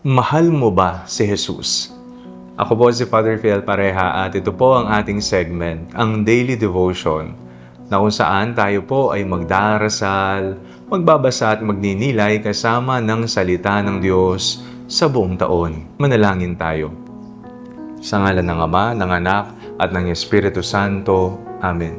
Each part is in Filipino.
Mahal mo ba si Jesus? Ako po si Father Fiel Pareha at ito po ang ating segment, ang Daily Devotion, na kung saan tayo po ay magdarasal, magbabasa at magninilay kasama ng salita ng Diyos sa buong taon. Manalangin tayo. Sa ngalan ng Ama, ng Anak, at ng Espiritu Santo. Amen.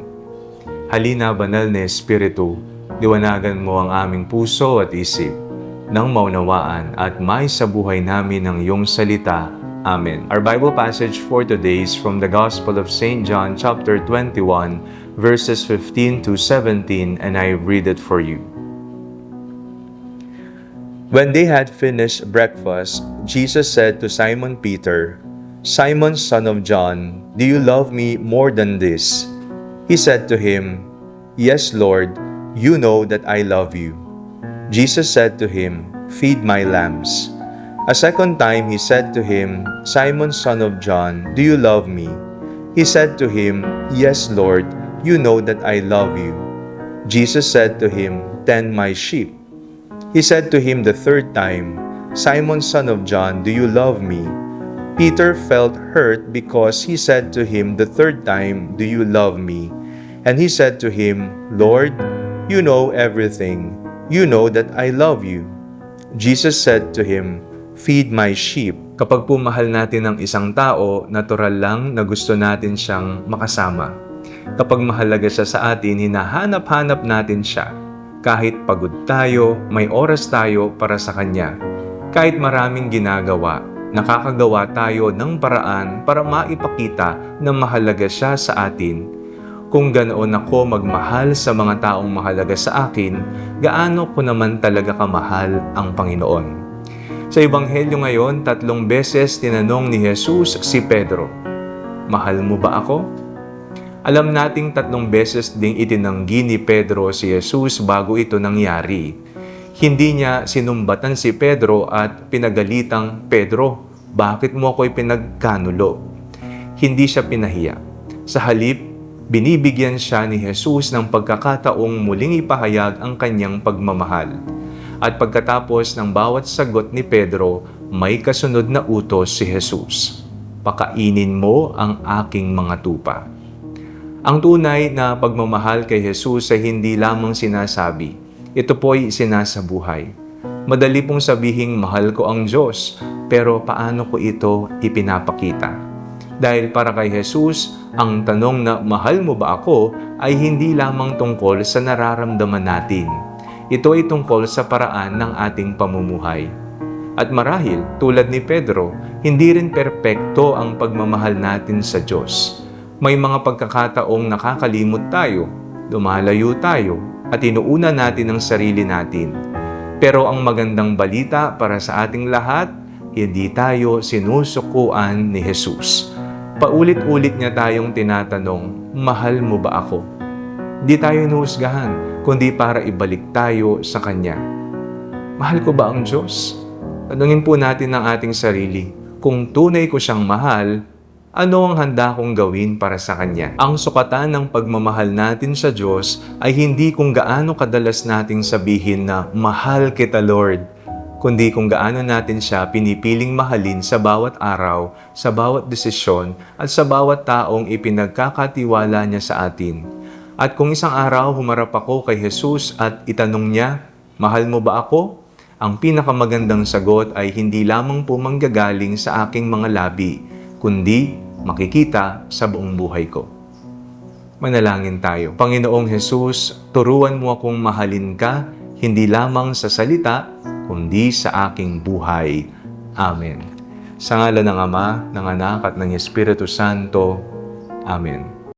Halina, banal na Espiritu, liwanagan mo ang aming puso at isip, nang maunawaan at may sa buhay namin ng iyong salita. Amen. Our Bible passage for today is from the Gospel of St. John chapter 21, verses 15 to 17, and I read it for you. When they had finished breakfast, Jesus said to Simon Peter, "Simon, son of John, do you love me more than this?" He said to him, "Yes, Lord, you know that I love you." Jesus said to him, "Feed my lambs." A second time he said to him, "Simon, son of John, do you love me?" He said to him, "Yes, Lord, you know that I love you." Jesus said to him, "Tend my sheep." He said to him the third time, "Simon, son of John, do you love me?" Peter felt hurt because he said to him the third time, "Do you love me?" And he said to him, "Lord, you know everything. You know that I love you." Jesus said to him, "Feed my sheep." Kapag pumahal natin ang isang tao, natural lang na gusto natin siyang makasama. Kapag mahalaga siya sa atin, hinahanap-hanap natin siya. Kahit pagod tayo, may oras tayo para sa kanya. Kahit maraming ginagawa, nakakagawa tayo ng paraan para maipakita na mahalaga siya sa atin. Kung ganoon ako magmahal sa mga taong mahalaga sa akin, gaano ko naman talaga kamahal ang Panginoon? Sa Ebanghelyo ngayon, 3 beses tinanong ni Jesus si Pedro, "Mahal mo ba ako?" Alam nating 3 beses ding itinanggi ni Pedro si Jesus bago ito nangyari. Hindi niya sinumbatan si Pedro at pinagalitang, "Pedro, bakit mo ako'y pinagkanulo?" Hindi siya pinahiya. Sa halip, binibigyan siya ni Jesus ng pagkakataong muling ipahayag ang kanyang pagmamahal. At pagkatapos ng bawat sagot ni Pedro, may kasunod na utos si Jesus, "Pakainin mo ang aking mga tupa." Ang tunay na pagmamahal kay Jesus ay hindi lamang sinasabi, ito po'y sinasabuhay. Madali pong sabihing mahal ko ang Diyos, pero paano ko ito ipinapakita? Dahil para kay Jesus, ang tanong na mahal mo ba ako ay hindi lamang tungkol sa nararamdaman natin. Ito ay tungkol sa paraan ng ating pamumuhay. At marahil, tulad ni Pedro, hindi rin perpekto ang pagmamahal natin sa Diyos. May mga pagkakataong nakakalimot tayo, lumalayo tayo, at inuuna natin ang sarili natin. Pero ang magandang balita para sa ating lahat, hindi tayo sinusukuan ni Jesus. Paulit-ulit niya tayong tinatanong, "Mahal mo ba ako?" Di tayo inuhusgahan, kundi para ibalik tayo sa Kanya. Mahal ko ba ang Diyos? Tanungin po natin ang ating sarili, kung tunay ko siyang mahal, ano ang handa kong gawin para sa Kanya? Ang sukatan ng pagmamahal natin sa Diyos ay hindi kung gaano kadalas nating sabihin na, "Mahal kita, Lord," kundi kung gaano natin siya pinipiling mahalin sa bawat araw, sa bawat desisyon, at sa bawat taong ipinagkakatiwala niya sa atin. At kung isang araw humarap ako kay Jesus at itanong niya, "Mahal mo ba ako?" Ang pinakamagandang sagot ay hindi lamang po manggagaling sa aking mga labi, kundi makikita sa buong buhay ko. Manalangin tayo. Panginoong Jesus, turuan mo akong mahalin ka, hindi lamang sa salita, kundi sa aking buhay. Amen. Sa ngalan ng Ama, ng Anak, at ng Espiritu Santo. Amen.